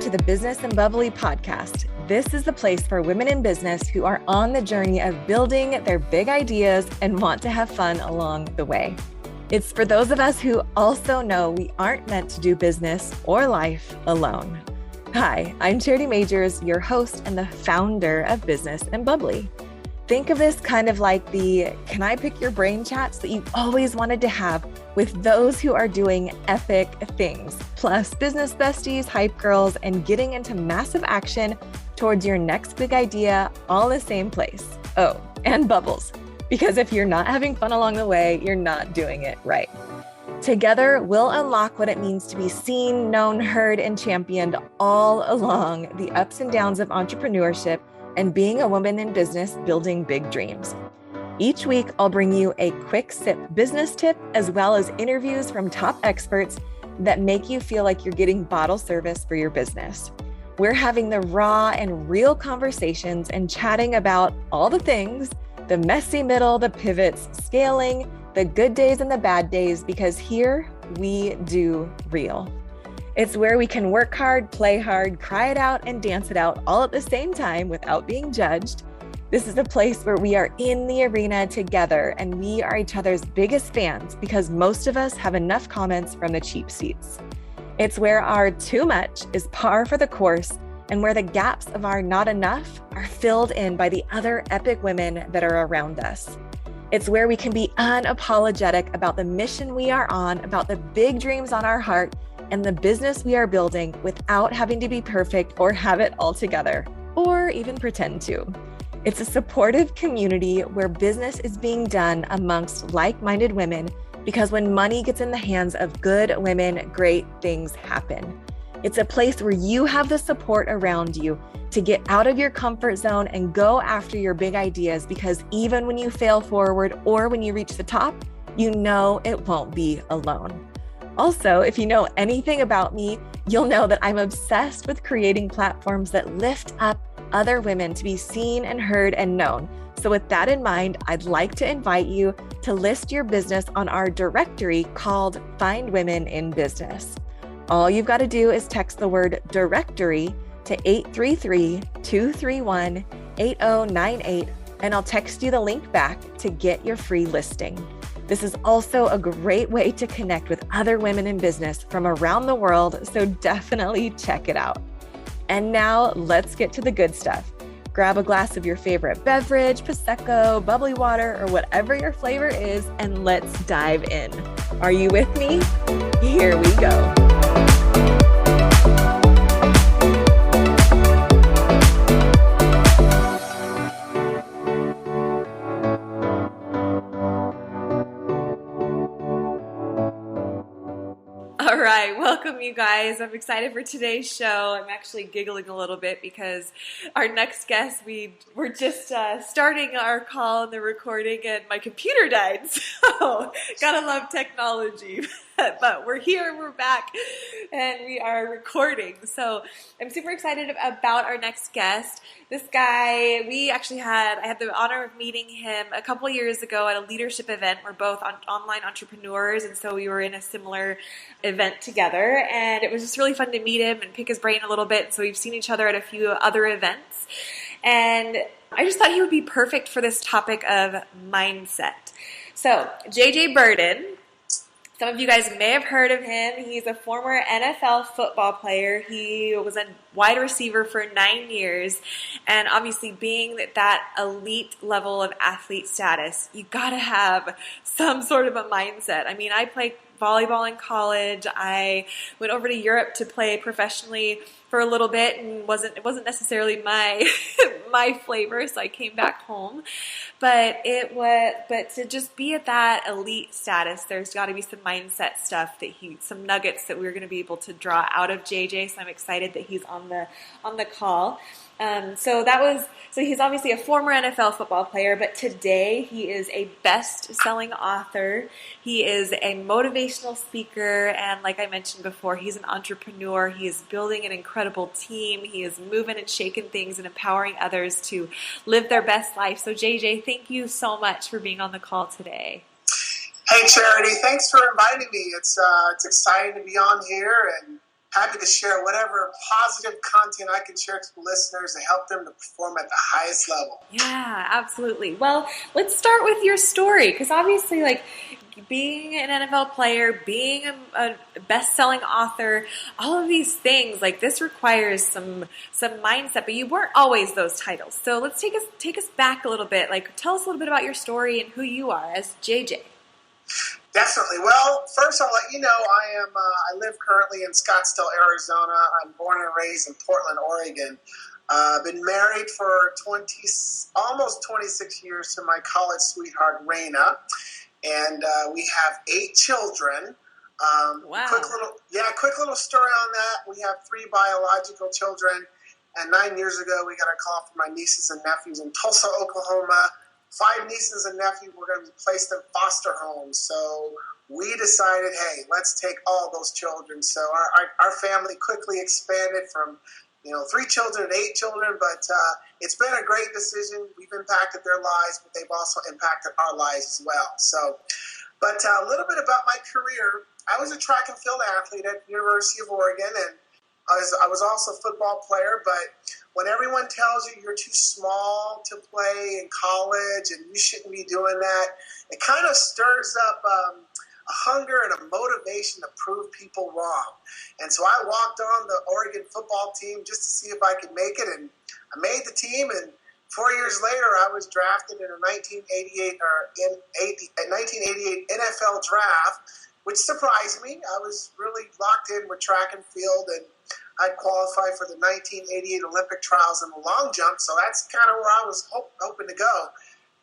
to the Business and Bubbly podcast. This is the place for women in business who are on the journey of building their big ideas and want to have fun along the way. It's for those of us who also know we aren't meant to do business or life alone. Hi, I'm Charity Majors, your host and the founder of Business and Bubbly. Think of this kind of like the can I pick your brain chats that you've always wanted to have with those who are doing epic things, plus business besties, hype girls, and getting into massive action towards your next big idea all in the same place. Oh, and bubbles, because if you're not having fun along the way, you're not doing it right. Together, we'll unlock what it means to be seen, known, heard, and championed all along the ups and downs of entrepreneurship and being a woman in business building big dreams. Each week, I'll bring you a quick sip business tip, as well as interviews from top experts that make you feel like you're getting bottle service for your business. We're having the raw and real conversations and chatting about all the things, the messy middle, the pivots, scaling, the good days and the bad days, because here we do real. It's where we can work hard, play hard, cry it out, and dance it out all at the same time without being judged. This is a place where we are in the arena together and we are each other's biggest fans because most of us have enough comments from the cheap seats. It's where our too much is par for the course and where the gaps of our not enough are filled in by the other epic women that are around us. It's where we can be unapologetic about the mission we are on, about the big dreams on our heart, and the business we are building without having to be perfect or have it all together, or even pretend to. It's a supportive community where business is being done amongst like-minded women, because when money gets in the hands of good women, great things happen. It's a place where you have the support around you to get out of your comfort zone and go after your big ideas, because even when you fail forward or when you reach the top, you know it won't be alone. Also, if you know anything about me, you'll know that I'm obsessed with creating platforms that lift up other women to be seen and heard and known. So with that in mind, I'd like to invite you to list your business on our directory called Find Women in Business. All you've got to do is text the word directory to 833-231-8098, and I'll text you the link back to get your free listing. This is also a great way to connect with other women in business from around the world, so definitely check it out. And now let's get to the good stuff. Grab a glass of your favorite beverage, Prosecco, bubbly water, or whatever your flavor is, and let's dive in. Are you with me? Here we go. All right, welcome you guys. I'm excited for today's show. I'm actually giggling a little bit because our next guest, we're just starting our call and the recording and my computer died. So gotta love technology. But we're here, we're back, and we are recording. So I'm super excited about our next guest. This guy, I had the honor of meeting him a couple years ago at a leadership event. We're both online entrepreneurs, and so we were in a similar event together. And it was just really fun to meet him and pick his brain a little bit. So we've seen each other at a few other events. And I just thought he would be perfect for this topic of mindset. So JJ Birden. Some of you guys may have heard of him. He's a former NFL football player. He was a wide receiver for 9 years. And obviously being that elite level of athlete status, you gotta have some sort of a mindset. I mean, I played volleyball in college. I went over to Europe to play professionally for a little bit, and it wasn't necessarily my my flavor, so I came back home. But to just be at that elite status, there's got to be some mindset stuff some nuggets that we're going to be able to draw out of JJ. So I'm excited that he's on the call. So he's obviously a former NFL football player, but today he is a best-selling author. He is a motivational speaker, and like I mentioned before, he's an entrepreneur. He is building an incredible team. He is moving and shaking things and empowering others to live their best life. So JJ, thank you so much for being on the call today. Hey Charity, thanks for inviting me. It's exciting to be on here and happy to share whatever positive content I can share to the listeners to help them to perform at the highest level. Yeah, absolutely. Well, let's start with your story, because obviously, like, being an NFL player, being a best-selling author, all of these things, like, this requires some mindset, but you weren't always those titles. So let's take us back a little bit. Like, tell us a little bit about your story and who you are as JJ. Definitely. Well, first I'll let you know I live currently in Scottsdale, Arizona. I'm born and raised in Portland, Oregon. Been married for almost 26 years to my college sweetheart, Raina. And we have 8 children. Wow. Quick little story on that. We have 3 biological children. And 9 years ago, we got a call from my nieces and nephews in Tulsa, Oklahoma. 5 nieces and nephews were going to be placed in foster homes. So we decided, hey, let's take all those children. So our family quickly expanded from 3 children to 8 children, but it's been a great decision. We've impacted their lives, but they've also impacted our lives as well. So, but a little bit about my career. I was a track and field athlete at the University of Oregon, and I was also a football player, but when everyone tells you you're too small to play in college and you shouldn't be doing that, it kind of stirs up a hunger and a motivation to prove people wrong. And so I walked on the Oregon football team just to see if I could make it, and I made the team. And 4 years later, I was drafted in a 1988 NFL draft, which surprised me. I was really locked in with track and field, and I qualified for the 1988 Olympic trials in the long jump. So that's kind of where I was hoping to go.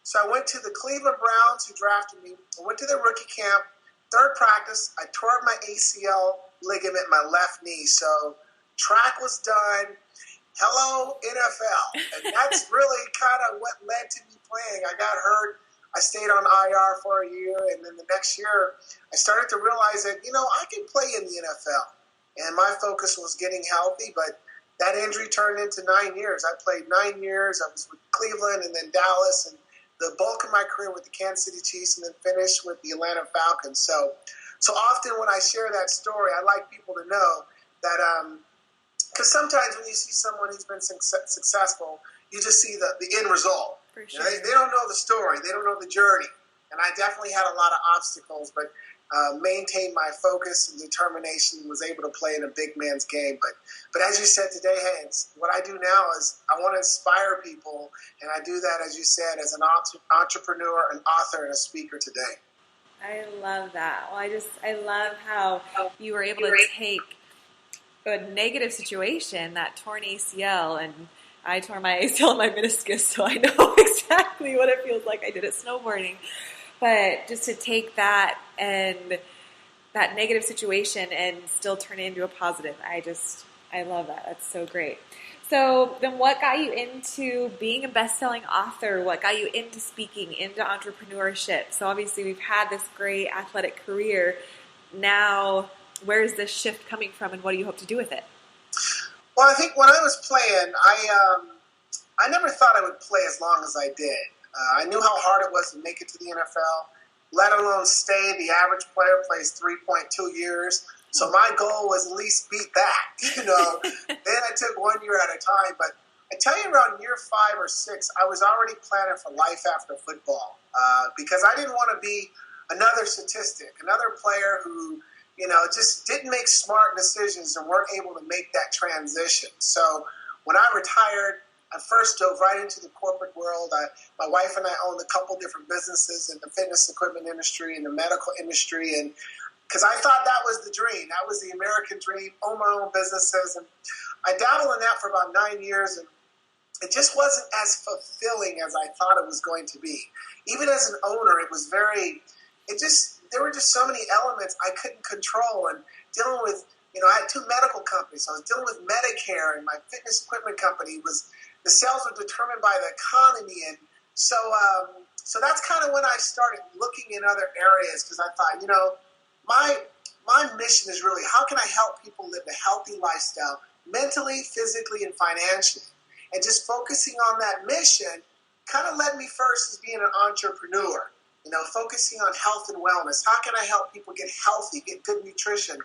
So I went to the Cleveland Browns, who drafted me. I went to their rookie camp. Third practice, I tore my ACL ligament in my left knee. So track was done. Hello, NFL. And that's really kind of what led to me playing. I got hurt. I stayed on IR for a year. And then the next year, I started to realize that, I can play in the NFL. And my focus was getting healthy. But that injury turned into 9 years. I played 9 years. I was with Cleveland and then Dallas, and the bulk of my career with the Kansas City Chiefs, and then finished with the Atlanta Falcons. So often when I share that story, I like people to know that because sometimes when you see someone who's been successful, you just see the end result. For sure. They don't know the story. They don't know the journey. And I definitely had a lot of obstacles, but maintained my focus and determination, and was able to play in a big man's game. But as you said today, hey, what I do now is I want to inspire people, and I do that, as you said, as an entrepreneur, an author, and a speaker today. I love that. Well, I love how you were able to take a negative situation, that torn ACL, and I tore my ACL and my meniscus, so I know exactly what it feels like. I did it snowboarding. But just to take that and that negative situation and still turn it into a positive, I love that. That's so great. So then what got you into being a best-selling author? What got you into speaking, into entrepreneurship? So obviously we've had this great athletic career. Now, where is this shift coming from, and what do you hope to do with it? Well, I think when I was playing, I never thought I would play as long as I did. I knew how hard it was to make it to the NFL, let alone stay. The average player plays 3.2 years. So my goal was at least beat that, Then I took 1 year at a time. But I tell you, around year 5 or 6, I was already planning for life after football because I didn't want to be another statistic, another player who, just didn't make smart decisions and weren't able to make that transition. So when I retired, I first dove right into the corporate world. My wife and I owned a couple different businesses in the fitness equipment industry and the medical industry, and because I thought that was the dream. That was the American dream, own my own businesses. And I dabbled in that for about 9 years, and it just wasn't as fulfilling as I thought it was going to be. Even as an owner, there were just so many elements I couldn't control, and dealing with, I had 2 medical companies. So I was dealing with Medicare, and my fitness equipment company the sales were determined by the economy. And so that's kind of when I started looking in other areas, because I thought, my mission is really, how can I help people live a healthy lifestyle, mentally, physically, and financially? And just focusing on that mission kind of led me first as being an entrepreneur, focusing on health and wellness. How can I help people get healthy, get good nutrition?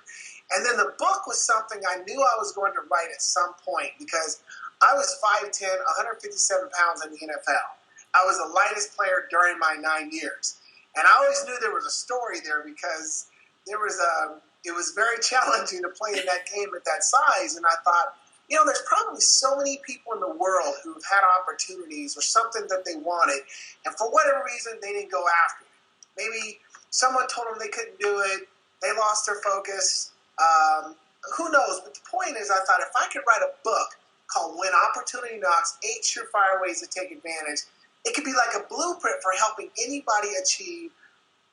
And then the book was something I knew I was going to write at some point because I was 5'10", 157 pounds in the NFL. I was the lightest player during my 9 years. And I always knew there was a story there because it was very challenging to play in that game at that size. And I thought, there's probably so many people in the world who've had opportunities or something that they wanted, and for whatever reason, they didn't go after it. Maybe someone told them they couldn't do it. They lost their focus. Who knows? But the point is, I thought if I could write a book called When Opportunity Knocks, 8 Surefire Ways to Take Advantage, it could be like a blueprint for helping anybody achieve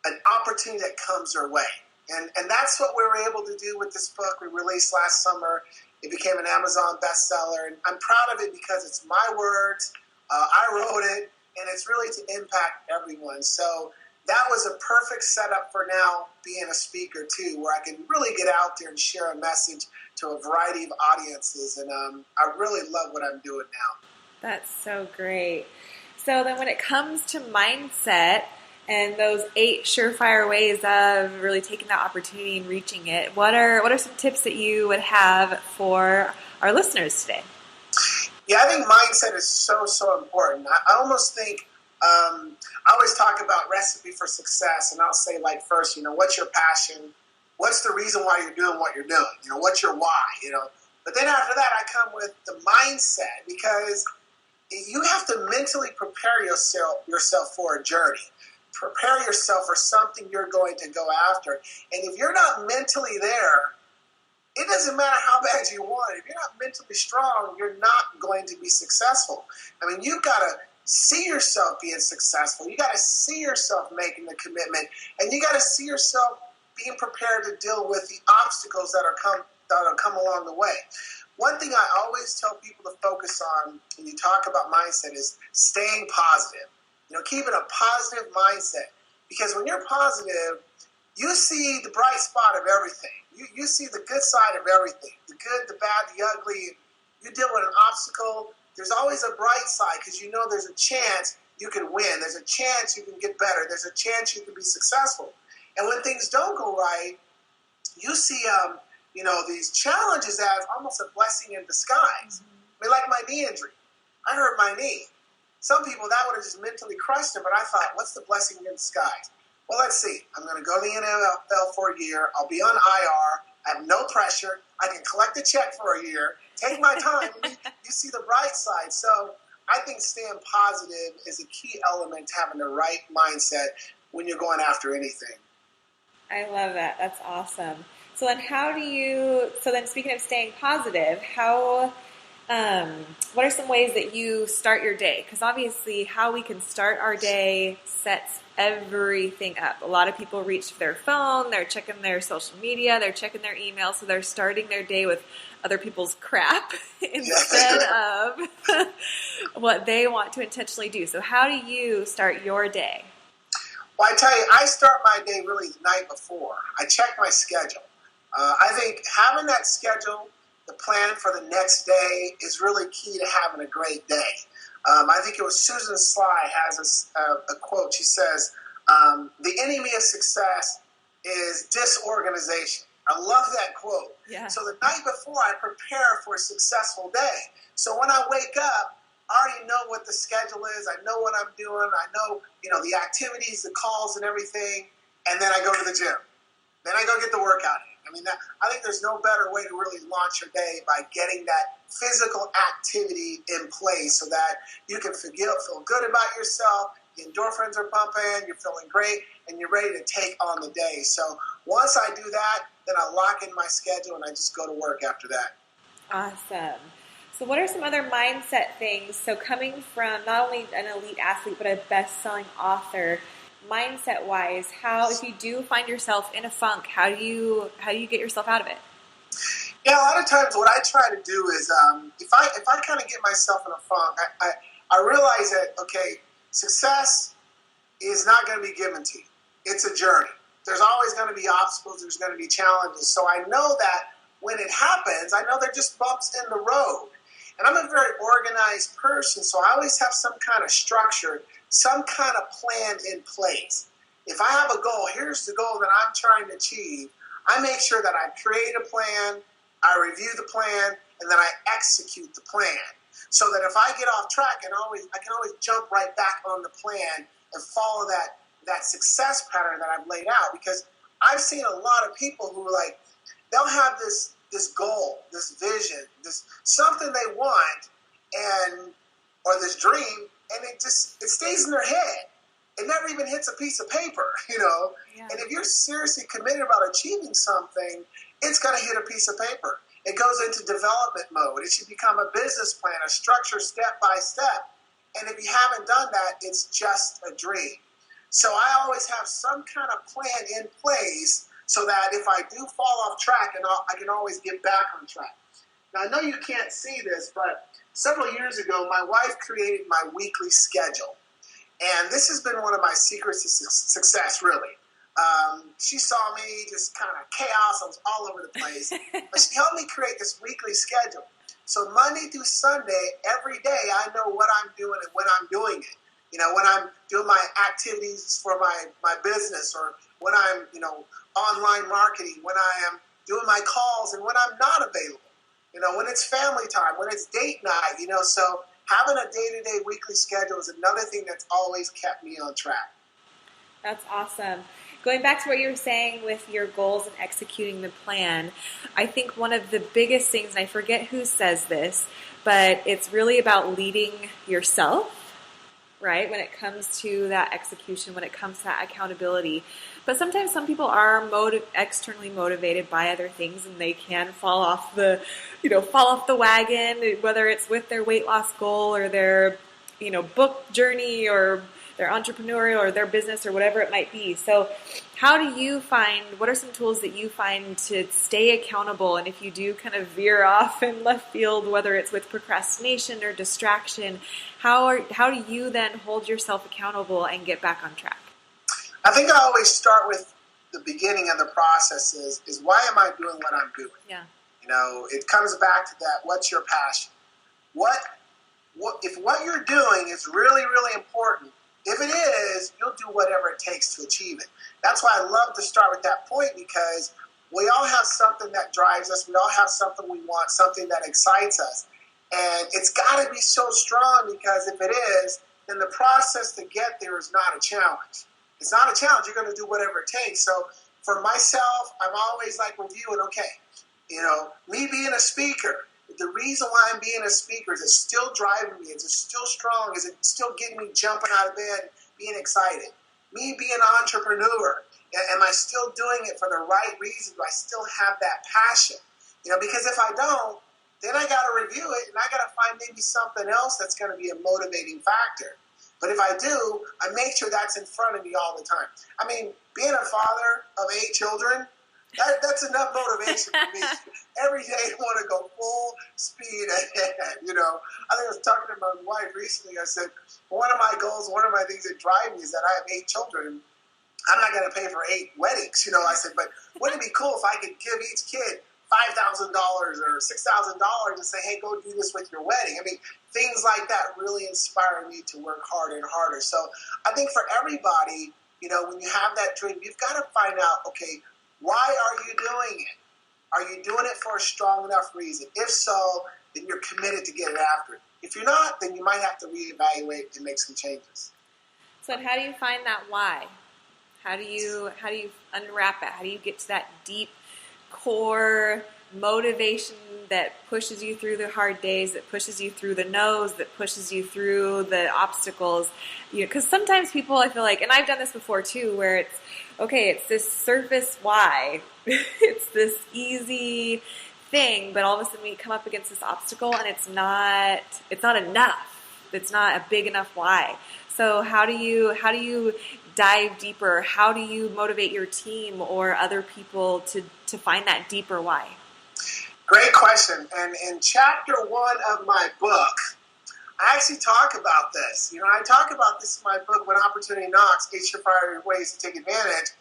an opportunity that comes their way. And that's what we were able to do with this book we released last summer. It became an Amazon bestseller, and I'm proud of it because it's my words. I wrote it, and it's really to impact everyone. So that was a perfect setup for now being a speaker too, where I can really get out there and share a message to a variety of audiences. And I really love what I'm doing now. That's so great. So then when it comes to mindset and those 8 surefire ways of really taking that opportunity and reaching it, what are some tips that you would have for our listeners today? Yeah, I think mindset is so, so important. I almost think, I always talk about recipe for success, and I'll say first, what's your passion? What's the reason why you're doing what you're doing? What's your why? But then after that, I come with the mindset, because you have to mentally prepare yourself for a journey. Prepare yourself for something you're going to go after. And if you're not mentally there, it doesn't matter how bad you want it. If you're not mentally strong, you're not going to be successful. I mean, you've got to see yourself being successful. You got to see yourself making the commitment, and you got to see yourself being prepared to deal with the obstacles that come along the way. One thing I always tell people to focus on when you talk about mindset is staying positive. Keeping a positive mindset, because when you're positive, you see the bright spot of everything. You see the good side of everything, the good, the bad, the ugly. You deal with an obstacle, there's always a bright side, because there's a chance you can win. There's a chance you can get better. There's a chance you can be successful. And when things don't go right, you see, these challenges as almost a blessing in disguise. I mean, like my knee injury. I hurt my knee. Some people, that would have just mentally crushed them, but I thought, what's the blessing in disguise? Well, let's see. I'm going to go to the NFL for a year. I'll be on IR. I have no pressure. I can collect a check for a year. Take my time. You see the bright side. So I think staying positive is a key element to having the right mindset when you're going after anything. I love that. That's awesome. So then speaking of staying positive, what are some ways that you start your day? Because obviously how we can start our day sets everything up. A lot of people reach for their phone, they're checking their social media, they're checking their email, so they're starting their day with other people's crap instead of what they want to intentionally do. So how do you start your day? Well, I tell you, I start my day really the night before. I check my schedule. I think having that schedule, the plan for the next day, is really key to having a great day. I think it was Susan Sly has a quote. She says, the enemy of success is disorganization. I love that quote. Yeah. So the night before, I prepare for a successful day. So when I wake up, I already know what the schedule is. I know what I'm doing. I know, the activities, the calls and everything. And then I go to the gym. Then I go get the workout in. I think there's no better way to really launch your day by getting that physical activity in place so that you can feel good about yourself. The endorphins are pumping, you're feeling great, and you're ready to take on the day. So once I do that, then I lock in my schedule and I just go to work after that. Awesome. So what are some other mindset things? So coming from not only an elite athlete, but a best-selling author, mindset-wise, if you do find yourself in a funk, how do you get yourself out of it? Yeah, a lot of times what I try to do is, if I kind of get myself in a funk, I realize that, okay, success is not going to be given to you. It's a journey. There's always going to be obstacles. There's going to be challenges. So I know that when it happens, I know they're just bumps in the road. And I'm a very organized person, so I always have some kind of structure, some kind of plan in place. If I have a goal, here's the goal that I'm trying to achieve. I make sure that I create a plan, I review the plan, and then I execute the plan. So that if I get off track, I can always jump right back on the plan and follow that success pattern that I've laid out. Because I've seen a lot of people who are like, they'll have this goal, this vision, this something they want, or this dream, and it stays in their head. It never even hits a piece of paper, Yeah. And if you're seriously committed about achieving something, it's going to hit a piece of paper. It goes into development mode. It should become a business plan, a structure step by step. And if you haven't done that, it's just a dream. So I always have some kind of plan in place so that if I do fall off track, I can always get back on track. Now, I know you can't see this, but several years ago, my wife created my weekly schedule. And this has been one of my secrets to success, really. She saw me just kind of chaos. I was all over the place. But she helped me create this weekly schedule. So Monday through Sunday, every day, I know what I'm doing and when I'm doing it. When I'm doing my activities for my business, or when I'm, online marketing, when I am doing my calls and when I'm not available. When it's family time, when it's date night, so having a day-to-day weekly schedule is another thing that's always kept me on track. That's awesome. Going back to what you were saying with your goals and executing the plan, I think one of the biggest things, and I forget who says this, but it's really about leading yourself, right? When it comes to that execution, when it comes to that accountability. But sometimes some people are externally motivated by other things, and they can fall off the wagon, whether it's with their weight loss goal or their, book journey or their entrepreneurial or their business or whatever it might be. So what are some tools that you find to stay accountable? And if you do kind of veer off in left field, whether it's with procrastination or distraction, how do you then hold yourself accountable and get back on track? I think I always start with the beginning of the process is why am I doing what I'm doing? Yeah. It comes back to that. What's your passion? If what you're doing is really, really important, if it is, you'll do whatever it takes to achieve it. That's why I love to start with that point, because we all have something that drives us. We all have something we want, something that excites us. And it's got to be so strong, because if it is, then the process to get there is not a challenge. It's not a challenge. You're going to do whatever it takes. So for myself, I'm always reviewing, me being a speaker, the reason why I'm being a speaker, is it still driving me? Is it still strong? Is it still getting me jumping out of bed, being excited? Me being an entrepreneur, am I still doing it for the right reason? Do I still have that passion? Because if I don't, then I got to review it, and I got to find maybe something else that's going to be a motivating factor. But if I do, I make sure that's in front of me all the time. I mean, being a father of 8 children, that's enough motivation for me. Every day I want to go full speed ahead, I think I was talking to my wife recently. I said, one of my goals, one of my things that drive me is that I have 8 children. And I'm not going to pay for 8 weddings, I said, but wouldn't it be cool if I could give each kid $5,000 or $6,000 and say, hey, go do this with your wedding? I mean, things like that really inspire me to work harder and harder. So I think for everybody, when you have that dream, you've got to find out, okay, why are you doing it? Are you doing it for a strong enough reason? If so, then you're committed to get after it. If you're not, then you might have to reevaluate and make some changes. So how do you find that why? How do you unwrap it? How do you get to that deep core motivation that pushes you through the hard days, that pushes you through the no's, that pushes you through the obstacles? Because sometimes people, I feel like, and I've done this before too, where it's this surface why. It's this easy thing, but all of a sudden we come up against this obstacle and it's not enough. It's not a big enough why. So how do you dive deeper? How do you motivate your team or other people to find that deeper why? Great question. And in chapter 1 of my book, I actually talk about this. I talk about this in my book, When Opportunity Knocks, 8 Surefire Ways to Take Advantage.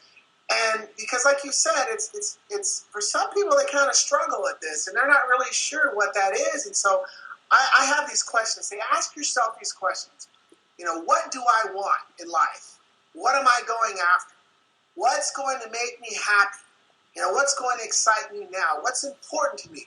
And because like you said, it's for some people, they kind of struggle at this and they're not really sure what that is. And so I have these questions. Say, ask yourself these questions. What do I want in life? What am I going after? What's going to make me happy? What's going to excite me now? What's important to me?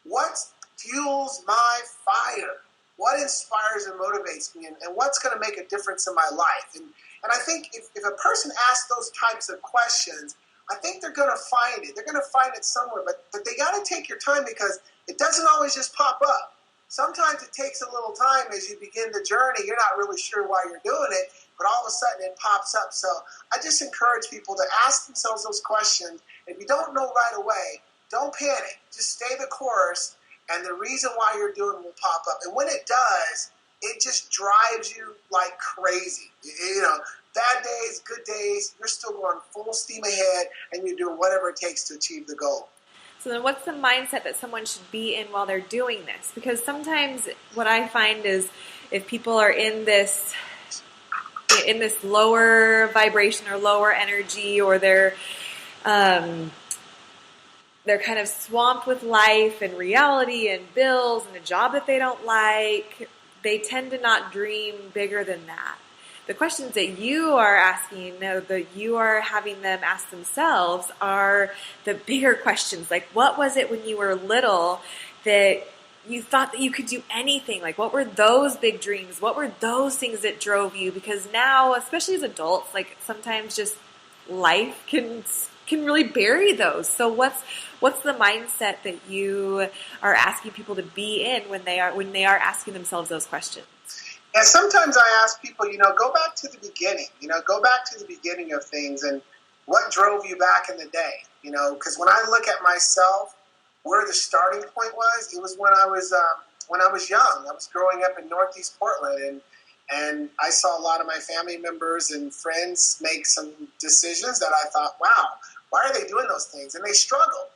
What fuels my fire? What inspires and motivates me? And what's going to make a difference in my life? And I think if a person asks those types of questions, I think they're going to find it. They're going to find it somewhere. But they got to take your time, because it doesn't always just pop up. Sometimes it takes a little time as you begin the journey. You're not really sure why you're doing it, but all of a sudden it pops up. So I just encourage people to ask themselves those questions. If you don't know right away, don't panic. Just stay the course, and the reason why you're doing it will pop up. And when it does, it just drives you like crazy. Bad days, good days, you're still going full steam ahead, and you're doing whatever it takes to achieve the goal. So then what's the mindset that someone should be in while they're doing this? Because sometimes what I find is if people are in this lower vibration or lower energy, or they're kind of swamped with life and reality and bills and a job that they don't like, they tend to not dream bigger than that. The questions that you are asking, that you are having them ask themselves, are the bigger questions. Like, what was it when you were little that you thought that you could do anything? Like, what were those big dreams? What were those things that drove you? Because now, especially as adults, like sometimes just life can really bury those. So what's the mindset that you are asking people to be in when they are asking themselves those questions? And sometimes I ask people, go back to the beginning. Go back to the beginning of things and what drove you back in the day. Because when I look at myself, where the starting point was, it was when I was young. I was growing up in Northeast Portland, and I saw a lot of my family members and friends make some decisions that I thought, wow, why are they doing those things? And they struggled.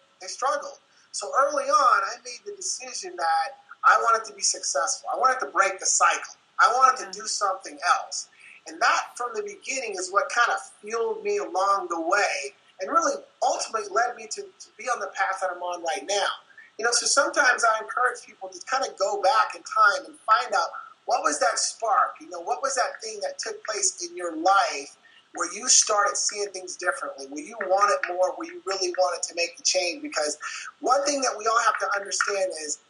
So early on, I made the decision that I wanted to be successful. I wanted to break the cycle. I wanted to do something else. And that, from the beginning, is what kind of fueled me along the way and really ultimately led me to be on the path that I'm on right now. So sometimes I encourage people to kind of go back in time and find out, what was that spark? What was that thing that took place in your life where you started seeing things differently, where you wanted more, where you really wanted to make the change? Because one thing that we all have to understand is,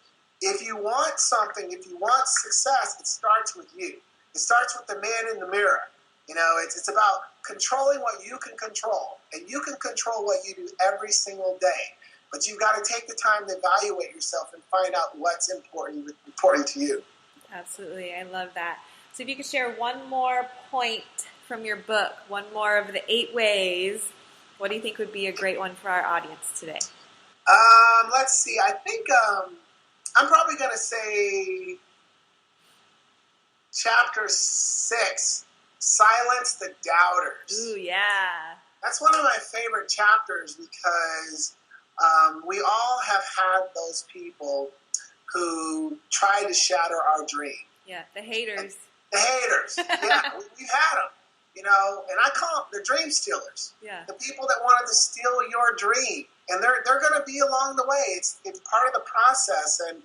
if you want something, if you want success, it starts with you. It starts with the man in the mirror. It's about controlling what you can control. And you can control what you do every single day. But you've got to take the time to evaluate yourself and find out what's important to you. Absolutely. I love that. So if you could share one more point from your book, one more of the 8 ways, what do you think would be a great one for our audience today? Let's see. I think I'm probably going to say chapter 6, Silence the Doubters. Ooh, yeah. That's one of my favorite chapters because we all have had those people who try to shatter our dream. Yeah, the haters. Yeah, we've had them. And I call them the dream stealers. Yeah. The people that wanted to steal your dream. And they're going to be along the way. It's part of the process. And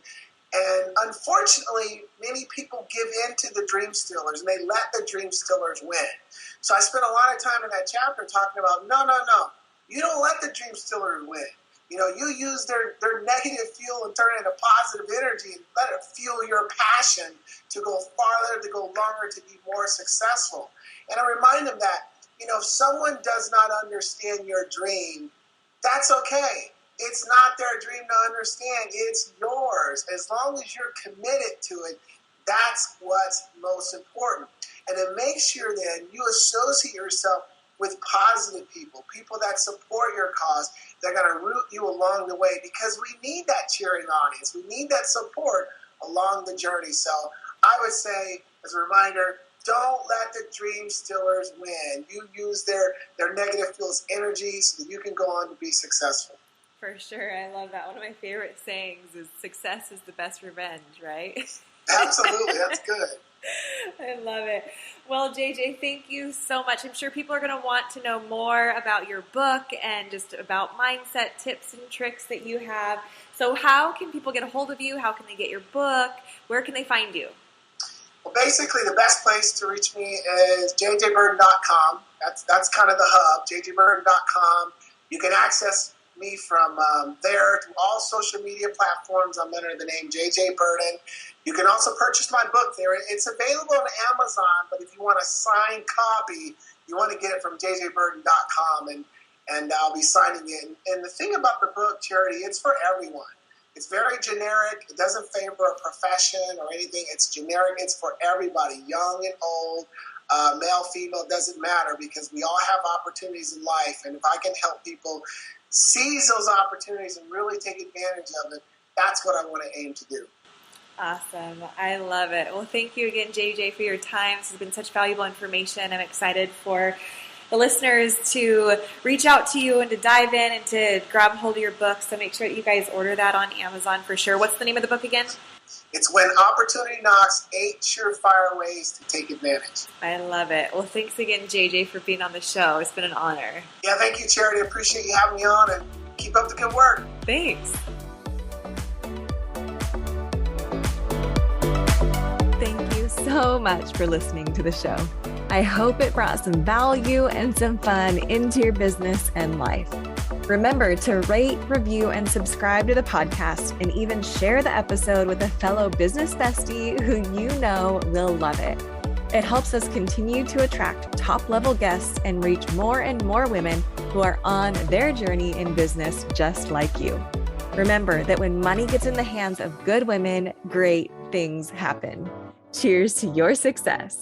unfortunately, many people give in to the dream stealers, and they let the dream stealers win. So I spent a lot of time in that chapter talking about, no. You don't let the dream stealers win. You use their negative fuel and turn it into positive energy and let it fuel your passion to go farther, to go longer, to be more successful. And I remind them that, if someone does not understand your dream, that's okay. It's not their dream to understand. It's yours. As long as you're committed to it, that's what's most important. And then make sure that you associate yourself with positive people that support your cause. They're going to root you along the way because we need that cheering audience. We need that support along the journey. So I would say, as a reminder, don't let the dream stealers win. You use their negative fuel as energy so that you can go on to be successful. For sure. I love that. One of my favorite sayings is success is the best revenge, right? Absolutely. That's good. I love it. Well, JJ, thank you so much. I'm sure people are going to want to know more about your book and just about mindset tips and tricks that you have. So how can people get a hold of you? How can they get your book? Where can they find you? Well, basically, the best place to reach me is jjbirden.com. That's kind of the hub, jjbirden.com. You can access me from there to all social media platforms. I'm under the name JJ Birden. You can also purchase my book there. It's available on Amazon, but if you want a signed copy, you want to get it from jjbirden.com, and I'll be signing it. And the thing about the book, Charity, it's for everyone. It's very generic. It doesn't favor a profession or anything. It's generic. It's for everybody, young and old, male, female, doesn't matter, because we all have opportunities in life. And if I can help people seize those opportunities and really take advantage of it, that's what I want to aim to do. Awesome. I love it. Well, thank you again, JJ, for your time. This has been such valuable information. I'm excited for the listeners to reach out to you and to dive in and to grab hold of your book. So make sure that you guys order that on Amazon for sure. What's the name of the book again? It's When Opportunity Knocks, 8 Surefire Ways to Take Advantage. I love it. Well, thanks again, JJ, for being on the show. It's been an honor. Yeah, thank you, Charity. I appreciate you having me on, and keep up the good work. Thanks. Thank you so much for listening to the show. I hope it brought some value and some fun into your business and life. Remember to rate, review, and subscribe to the podcast, and even share the episode with a fellow business bestie who you know will love it. It helps us continue to attract top-level guests and reach more and more women who are on their journey in business just like you. Remember that when money gets in the hands of good women, great things happen. Cheers to your success.